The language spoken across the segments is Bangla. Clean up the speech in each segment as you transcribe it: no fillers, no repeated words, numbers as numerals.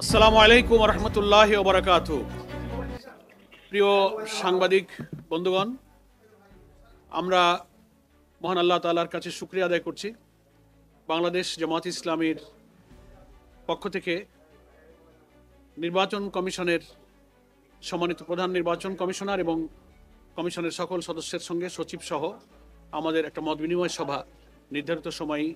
আসসালামু আলাইকুম রহমতুল্লাহি ওয়া বারাকাতুহু। প্রিয় সাংবাদিক বন্ধুগণ, আমরা মহান আল্লাহ তাআলার কাছে শুকরিয়া আদায় করছি বাংলাদেশ জামাত ইসলামীর পক্ষ থেকে নির্বাচন কমিশনের সম্মানিত প্রধান নির্বাচন কমিশনার এবং কমিশনের সকল সদস্যের সঙ্গে সচিব সহ আমাদের একটা মত বিনিময় সভা নির্ধারিত সময়েই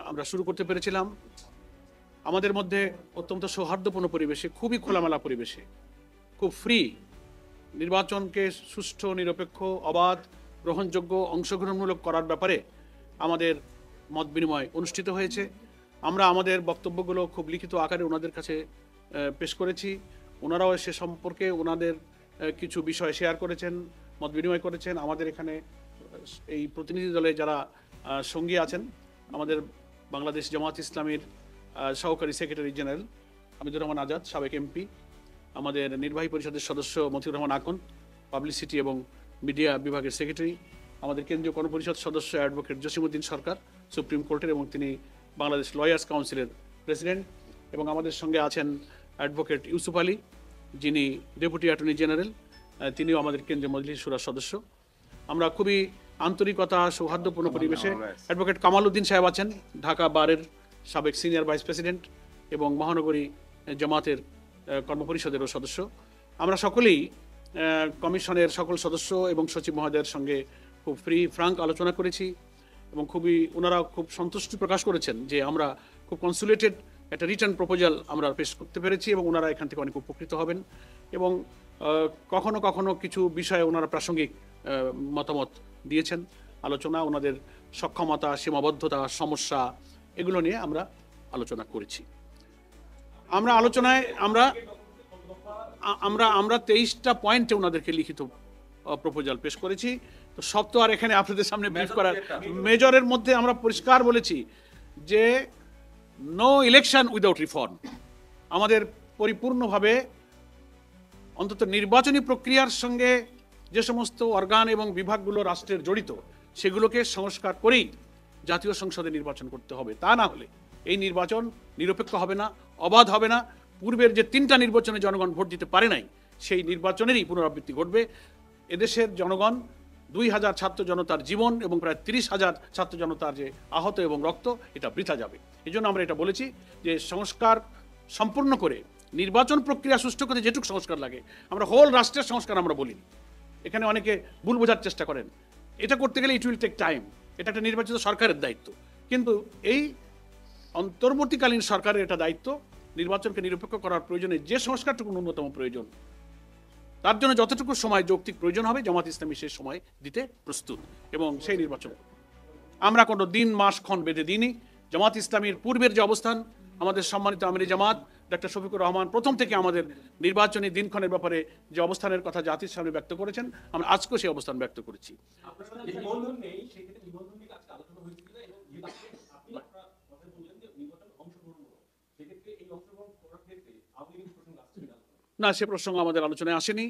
আমরা শুরু করতে পেরেছিলাম। আমাদের মধ্যে অত্যন্ত সৌহার্দ্যপূর্ণ পরিবেশে, খুবই খোলামেলা পরিবেশে, খুব ফ্রি নির্বাচনকে সুষ্ঠু, নিরপেক্ষ, অবাধ, গ্রহণযোগ্য, অংশগ্রহণমূলক করার ব্যাপারে আমাদের মত বিনিময় অনুষ্ঠিত হয়েছে। আমরা আমাদের বক্তব্যগুলো খুব লিখিত আকারে ওনাদের কাছে পেশ করেছি। ওনারাও সে সম্পর্কে ওনাদের কিছু বিষয় শেয়ার করেছেন, মত বিনিময় করেছেন। আমাদের এখানে এই প্রতিনিধি দলে যারা সঙ্গী আছেন, আমাদের বাংলাদেশ জামাত ইসলামীর সহকারী সেক্রেটারি জেনারেল হামিদুর রহমান আজাদ, সাবেক এমপি, আমাদের নির্বাহী পরিষদের সদস্য মতিউর রহমান আকন, পাবলিসিটি এবং মিডিয়া বিভাগের সেক্রেটারি, আমাদের কেন্দ্রীয় গণপরিষদ সদস্য অ্যাডভোকেট জসিমউদ্দিন সরকার, সুপ্রিম কোর্টের, এবং তিনি বাংলাদেশ লয়ার্স কাউন্সিলের প্রেসিডেন্ট, এবং আমাদের সঙ্গে আছেন অ্যাডভোকেট ইউসুফ আলী, যিনি ডেপুটি অ্যাটর্নি জেনারেল, তিনিও আমাদের কেন্দ্রীয় মজলিস শুরার সদস্য। আমরা খুবই আন্তরিকতা, সৌহার্দ্যপূর্ণ পরিবেশে, অ্যাডভোকেট কামাল উদ্দিন সাহেব আছেন, ঢাকা বারের সাবেক সিনিয়র ভাইস প্রেসিডেন্ট এবং মহানগরী জামাতের কর্মপরিষদেরও সদস্য। আমরা সকলেই কমিশনের সকল সদস্য এবং সচিব মহোদয়ের সঙ্গে খুব ফ্রাঙ্ক আলোচনা করেছি এবং ওনারা খুব সন্তুষ্টি প্রকাশ করেছেন যে আমরা খুব কনসুলেটেড একটা রিটার্ন প্রপোজাল আমরা পেশ করতে পেরেছি এবং ওনারা এখান থেকে অনেক উপকৃত হবেন। এবং কখনো কখনো কিছু বিষয়ে ওনারা প্রাসঙ্গিক মতামত দিয়েছেন, আলোচনা, ওনাদের সক্ষমতা, সীমাবদ্ধতা, সমস্যা, এগুলো নিয়ে আমরা আলোচনা করেছি। আমরা আলোচনায় আমরা 23টা পয়েন্টে ওনাদেরকে লিখিত প্রপোজাল পেশ করেছি। তো সব তো আর এখানে আপনাদের সামনে ব্রিফ করার, মেজরের মধ্যে আমরা পরিষ্কার বলেছি যে নো ইলেকশন উইদাউট রিফর্ম। আমাদের পরিপূর্ণভাবে অন্তত নির্বাচনী প্রক্রিয়ার সঙ্গে যে সমস্ত অর্গান এবং বিভাগগুলো রাষ্ট্রের জড়িত, সেগুলোকে সংস্কার করেই জাতীয় সংসদে নির্বাচন করতে হবে। তা না হলে এই নির্বাচন নিরপেক্ষ হবে না, অবাধ হবে না। পূর্বের যে 3টা নির্বাচনে জনগণ ভোট দিতে পারে নাই, সেই নির্বাচনেরই পুনরাবৃত্তি ঘটবে। এদেশের জনগণ 2000 ছাত্র জনতার জীবন এবং প্রায় 30,000 ছাত্র জনতার যে আহত এবং রক্ত, এটা বৃথা যাবে। এই জন্য আমরা এটা বলেছি যে সংস্কার সম্পূর্ণ করে নির্বাচন প্রক্রিয়া সুষ্ঠু করতে যেটুকু সংস্কার লাগে, আমরা হোল রাষ্ট্রের সংস্কার আমরা বলিনি। এখানে অনেকে ভুল বোঝার চেষ্টা করেন, এটা করতে গেলে ইট উইল টেক টাইম, এটা একটা নির্বাচিত সরকারের দায়িত্ব। কিন্তু এই অন্তর্বর্তীকালীন সরকারের এটা দায়িত্ব নির্বাচনকে নিরপেক্ষ করার প্রয়োজনে যে সংস্কারটুকু ন্যূনতম প্রয়োজন, তার জন্য যতটুকু সময় যৌক্তিক প্রয়োজন হবে, জামাত ইসলামী সেই সময় দিতে প্রস্তুত এবং সেই নির্বাচন। আমরা কোনো দিন, মাস, ক্ষণ বেঁধে দিইনি। জামাত ইসলামীর পূর্বের যে অবস্থান, আমাদের সম্মানিত আমির জামাত ডক্টর শফিকুর রহমান প্রথম থেকে আমাদের নির্বাচনী দিনক্ষণের ব্যাপারে যে অবস্থানের কথা জাতির সামনে ব্যক্ত করেছেন, আমরা আজকেও সেই অবস্থান ব্যক্ত করেছি। না, সে প্রসঙ্গ আমাদের আলোচনায় আসেনি,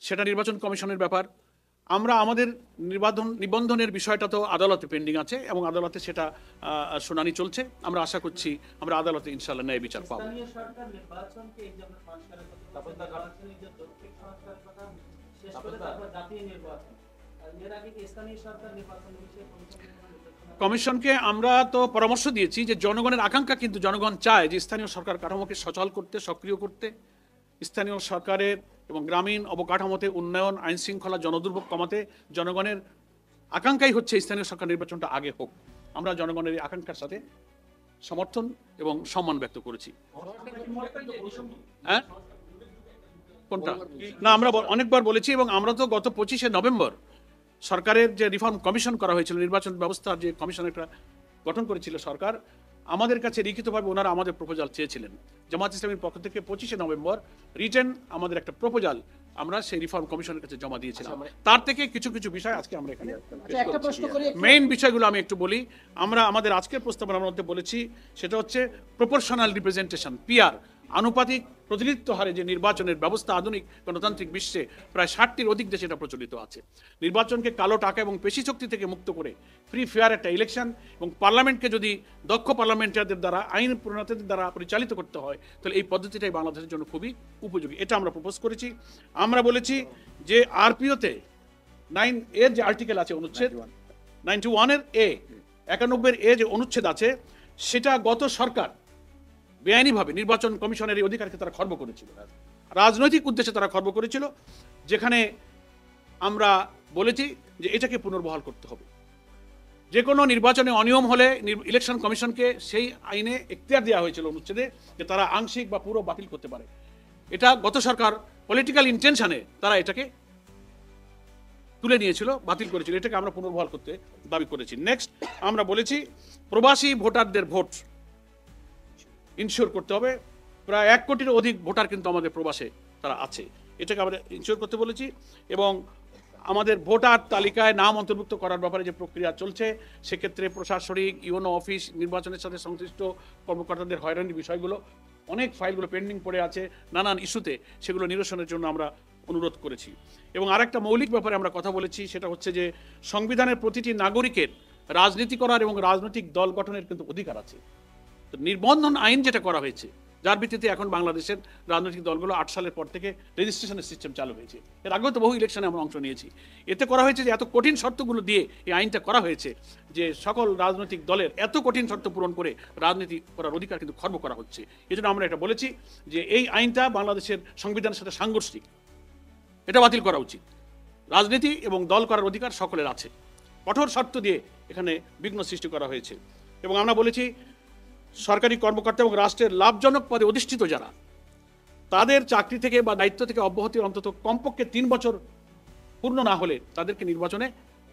সেটা নির্বাচন কমিশনের ব্যাপার। আমরা আমাদের নিবন্ধনের বিষয়টা তো আদালতে পেন্ডিং আছে এবং আদালতে সেটা শুনানি চলছে। আমরা আশা করছি আমরা আদালতে ইনশাআল্লাহ ন্যায় বিচার পাবো। কমিশনকে আমরা তো পরামর্শ দিয়েছি যে জনগণের আকাঙ্ক্ষা, কিন্তু জনগণ চায় যে স্থানীয় সরকার কাঠামোকে সচল করতে, সক্রিয় করতে, স্থানীয় সরকারের এবং গ্রামীণ অবকাঠামোতে উন্নয়ন, আইন শৃঙ্খলা, জনদুর্ভোগ কমাতে জনগণের আকাঙ্ক্ষাই হচ্ছে স্থানীয় সরকার নির্বাচনটা আগে হোক। আমরা জনগণের এই আকাঙ্ক্ষার সাথে সমর্থন এবং সম্মান ব্যক্ত করেছি। হ্যাঁ, কোনটা? না, আমরা অনেকবার বলেছি এবং আমরা তো গত 25শে নভেম্বর সরকারের যে রিফর্ম কমিশন করা হয়েছিল, নির্বাচন ব্যবস্থার যে কমিশন একটা গঠন করেছিল সরকার, আমাদের কাছে লিখিতভাবে ওনারা আমাদের প্রপোজাল চেয়েছিলেন। জামাত ইসলামীর পক্ষ থেকে 25শে নভেম্বর রিটেন আমাদের একটা প্রপোজাল আমরা সেই রিফর্ম কমিশনের কাছে জমা দিয়েছিলাম। তার থেকে কিছু কিছু বিষয় আজকে আমরা এখানে মেইন বিষয়গুলো আমি একটু বলি। আমরা আমাদের আজকের প্রস্তাবনার মধ্যে বলেছি সেটা হচ্ছে প্রপোর্শনাল রিপ্রেজেন্টেশন, পিআর, আনুপাতিক প্রতিনিধিত্ব হারে যে নির্বাচনের ব্যবস্থা আধুনিক গণতান্ত্রিক বিশ্বে প্রায় 60টির অধিক দেশে এটা প্রচলিত আছে। নির্বাচনকে কালো টাকা এবং পেশি শক্তি থেকে মুক্ত করে ফ্রি ফেয়ার একটা ইলেকশন এবং পার্লামেন্টকে যদি দক্ষ পার্লামেন্টারদের দ্বারা আইন প্রণেতাদের দ্বারা পরিচালিত করতে হয় তাহলে এই পদ্ধতিটাই বাংলাদেশের জন্য খুবই উপযোগী। এটা আমরা প্রপোজ করেছি। আমরা বলেছি যে আরপিওতে 9A যে আর্টিকেল আছে অনুচ্ছেদ 91-এর A 91-এর A যে অনুচ্ছেদ আছে সেটা গত সরকার বেআইনিভাবে নির্বাচন কমিশনের এই অধিকারকে তারা খর্ব করেছিল, রাজনৈতিক উদ্দেশ্যে তারা খর্ব করেছিল, যেখানে আমরা বলেছি যে এটাকে পুনর্বহাল করতে হবে। যে কোনো নির্বাচনে অনিয়ম হলে ইলেকশন কমিশনকে সেই আইনে এখতিয়ার দেওয়া হয়েছিল অনুচ্ছেদে যে তারা আংশিক বা পুরো বাতিল করতে পারে। এটা গত সরকার পলিটিক্যাল ইন্টেনশনে তারা এটাকে তুলে নিয়েছিল, বাতিল করেছিল। এটাকে আমরা পুনর্বহাল করতে দাবি করেছি। নেক্সট আমরা বলেছি প্রবাসী ভোটারদের ভোট ইনশিওর করতে হবে। প্রায় 1 কোটির অধিক ভোটার কিন্তু আমাদের প্রবাসে তারা আছে, এটাকে আমরা ইনশিওর করতে বলেছি। এবং আমাদের ভোটার তালিকায় নাম অন্তর্ভুক্ত করার ব্যাপারে যে প্রক্রিয়া চলছে সেক্ষেত্রে প্রশাসনিক ইউনো অফিস নির্বাচনের সাথে সংশ্লিষ্ট কর্মকর্তাদের হয়রানির বিষয়গুলো, অনেক ফাইলগুলো পেন্ডিং পড়ে আছে নানান ইস্যুতে, সেগুলো নিরসনের জন্য আমরা অনুরোধ করেছি। এবং আরেকটা মৌলিক ব্যাপারে আমরা কথা বলেছি, সেটা হচ্ছে যে সংবিধানের প্রতিটি নাগরিকের রাজনীতি করার এবং রাজনৈতিক দল গঠনের কিন্তু অধিকার আছে। তো নিবন্ধন আইন যেটা করা হয়েছে, যার ভিত্তিতে এখন বাংলাদেশের রাজনৈতিক দলগুলো 8 সালের পর থেকে রেজিস্ট্রেশনের সিস্টেম চালু হয়েছে। এর আগেও তো বহু ইলেকশনে আমরা অংশ নিয়েছি। এতে করা হয়েছে যে এত কঠিন শর্তগুলো দিয়ে এই আইনটা করা হয়েছে যে সকল রাজনৈতিক দলের এত কঠিন শর্ত পূরণ করে রাজনীতি করার অধিকার কিন্তু খর্ব করা হচ্ছে। এই জন্য আমরা এটা বলেছি যে এই আইনটা বাংলাদেশের সংবিধানের সাথে সাংঘর্ষিক, এটা বাতিল করা উচিত। রাজনীতি এবং দল করার অধিকার সকলের আছে, কঠোর শর্ত দিয়ে এখানে বিঘ্ন সৃষ্টি করা হয়েছে। এবং আমরা বলেছি সরকারি কর্মকর্তা এবং রাষ্ট্রের লাভজনক পদে অধিষ্ঠিত যারা, তাদের চাকরি থেকে বা দায়িত্ব থেকে অব্যাহতির অন্তত কমপক্ষে 3 বছর পূর্ণ না হলে তাদেরকে নির্বাচনে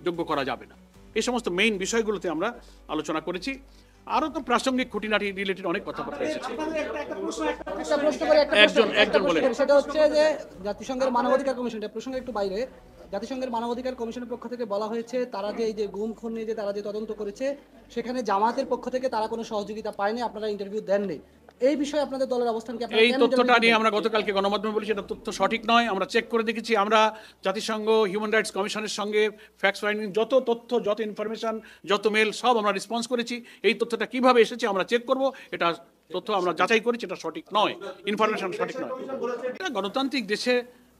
যোগ্য করা যাবে না। এই সমস্ত মেইন বিষয়গুলোতে আমরা আলোচনা করেছি। আরও তো প্রাসঙ্গিক খুঁটিনাটি রিলেটেড অনেক কথাবার্তা এসেছে। একজন বলে, সেটা হচ্ছে যে জাতিসংঘের মানবাধিকার কমিশন, এটা প্রসঙ্গে একটু বাইরে, জাতিসংঘের মানবাধিকার কমিশনের পক্ষ থেকে বলা হয়েছে তারা যে এই যে গুম খুন নিয়ে যে তারা যে তদন্ত করেছে সেখানে জামায়াতের পক্ষ থেকে তারা কোনো সহযোগিতা পায়নি, আপনারা ইন্টারভিউ দেননি। এই বিষয়ে আপনাদের দলের অবস্থান কি? এই তথ্যটা নিয়ে আমরা গতকালকে গণমাধ্যমে বলেছি, এটা তথ্য সঠিক নয়। আমরা চেক করে দেখেছি, আমরা জাতিসংঘ হিউম্যান রাইটস কমিশনের সঙ্গে ফ্যাক্ট ফাইন্ডিং যত তথ্য, যত ইনফরমেশন, যত মেল সব আমরা রেসপন্স করেছি। এই তথ্যটা কিভাবে এসেছে আমরা চেক করব, এটা তথ্য আমরা যাচাই করেছি, এটা সঠিক নয়, ইনফরমেশন সঠিক নয়। এটা গণতান্ত্রিক দেশে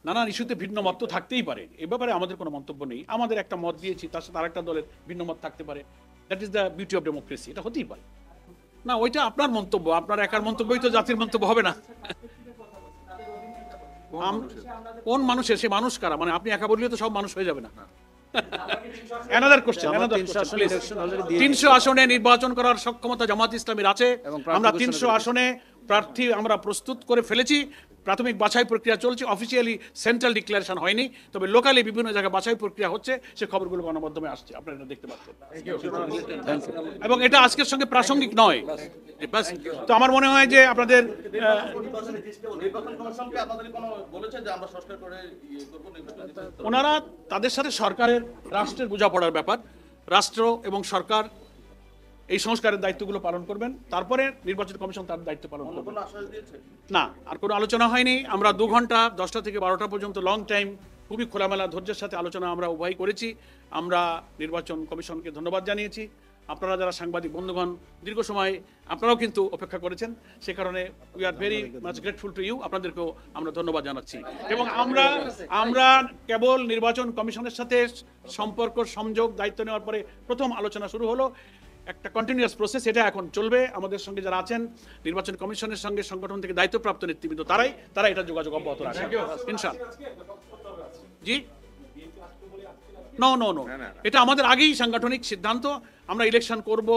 নানান ইস্যুতে ভিন্ন মত তো থাকতেই পারে, এ ব্যাপারে আমাদের কোনো মন্তব্য নেই। আমাদের একটা মত দিয়েছি, তার সাথে আরেকটা দলের ভিন্ন মত থাকতে পারে, that is the beauty of democracy, এটা হতেই পারে। না, ওইটা আপনার মন্তব্য, আপনার একার মন্তব্যই তো জাতির মন্তব্য হবে না। কোন মানুষের, সে মানুষ কারা? মানে আপনি একা বললে তো সব মানুষ হয়ে যাবে না। Another question, 300 আসনে নির্বাচন করার সক্ষমতা জামাত ইসলামীর আছে। আমরা 300 আসনে প্রার্থী আমরা প্রস্তুত করে ফেলেছি। প্রাথমিক বাছাই প্রক্রিয়া চলছে, অফিসিয়ালি সেন্ট্রাল ডিক্লারেশন হয়নি, তবে লোকালি বিভিন্ন জায়গায় বাছাই প্রক্রিয়া হচ্ছে, সে খবরগুলো গণমাধ্যমে আসছে, আপনারা এটা দেখতে পাচ্ছেন। এবং এটা আজকের সঙ্গে প্রাসঙ্গিক নয়। তো আমার মনে হয় যে আপনাদের ওনারা তাদের সাথে সরকারের, রাষ্ট্রের বোঝাপড়ার ব্যাপার, রাষ্ট্র এবং সরকার এই সংস্কারের দায়িত্বগুলো পালন করবেন, তারপরে নির্বাচন কমিশন তার দায়িত্ব পালন করবে। না, আর কোনো আলোচনা হয়নি। আমরা 2 ঘন্টা 10টা থেকে 12টা পর্যন্ত লং টাইম খুবই খোলামেলা ধৈর্যের সাথে আলোচনা আমরা উভয় করেছি। আমরা নির্বাচন কমিশনকে ধন্যবাদ জানিয়েছি। আপনারা যারা সাংবাদিক বন্ধুগণ দীর্ঘ সময় আপনারাও কিন্তু অপেক্ষা করেছেন, সে কারণে we are very much grateful to you, আপনাদেরকেও আমরা ধন্যবাদ জানাচ্ছি। এবং আমরা কেবল নির্বাচন কমিশনের সাথে সম্পর্ক সংযোগ দায়িত্ব নেওয়ার পরে প্রথম আলোচনা শুরু হলো, একটা কন্টিনিউয়াস প্রসেস, এটা এখন চলবে। আমাদের সঙ্গে যারা আছেন নির্বাচন কমিশনের সঙ্গে সংগঠন থেকে দায়িত্বপ্রাপ্ত নেতৃবৃন্দ, তারা এটা যোগাযোগ অব্যাহত রাখবেন ইনশাআল্লাহ। জি, নো, এটা আমাদের আগেই সাংগঠনিক সিদ্ধান্ত। আমরা ইলেকশন করব,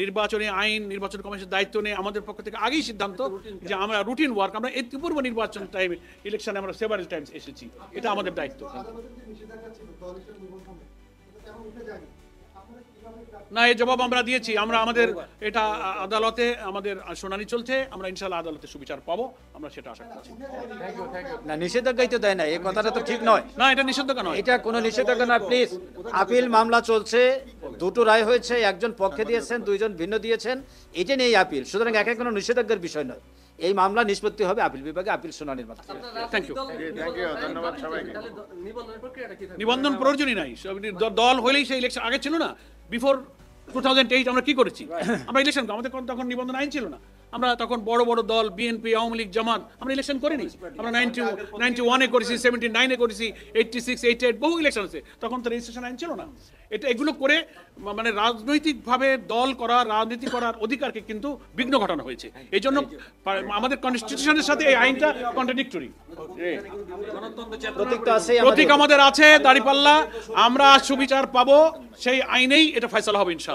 নির্বাচনে আইন, নির্বাচন কমিশনের দায়িত্ব নিয়ে আমাদের পক্ষ থেকে আগেই সিদ্ধান্ত যে আমরা রুটিন ওয়ার্ক, আমরা এই পূর্ব নির্বাচন টাইমে ইলেকশনে আমরা সেভারাল টাইমস এসেছি, এটা আমাদের দায়িত্ব। না, এই জবাব আমরা দিয়েছি। আমাদের এটা আদালতে আমাদের শুনানি চলছে, আমরা ইনশাআল্লাহ আদালতে সুবিচার পাবো, আমরা সেটা আশা করছি। না, নিষেধাজ্ঞাই তো দেয় না, এই কথাটা তো ঠিক নয়। না, এটা নিষেধাজ্ঞা নয়, এটা কোনো নিষেধাজ্ঞা নয়। প্লিজ, আপিল মামলা চলছে, 2টো রায় হয়েছে, একজন পক্ষে দিয়েছেন, 2জন ভিন্ন দিয়েছেন, এটা নিয়েই আপিল, সুতরাং একা কোনো নিষেধাজ্ঞার বিষয় নয়। এই মামলা নিষ্পত্তি হবে আপিল বিভাগে, আপিল শুনানির মাধ্যমে। Thank you. ধন্যবাদ সবাইকে। নিবন্ধন প্রয়োজনই নাই, দল হলেই সেই ইলেকশন আগে ছিল না। বিফোর 2008 আমরা কি করেছি? আমরা ইলেকশন, আমাদের তখন নিবন্ধন আইন ছিল না। আমরা তখন বড় বড় দল বিএনপি, আওয়ামী লীগ, জামাত, আমরা ইলেকশন করিনি। আমরা 91-এ করেছি, 79-এ করেছি, 86, 88 বহু ইলেকশন আছে, তখন তো রেজিস্ট্রেশন আইন ছিল না। এগুলো করে মানে রাজনৈতিকভাবে দল করা, রাজনীতি করার অধিকারকে কিন্তু বিঘ্ন ঘটানো হয়েছে। এই জন্য আমাদের কনস্টিটিউশনের সাথে এই আইনটা কন্ট্রাডিক্টরি। প্রতীক তো আছে প্রতীক আমাদের আছে, দাঁড়িপাল্লা। আমরা সুবিচার পাবো, সেই আইনেই এটা ফয়সালা হবে ইনশাআল্লাহ।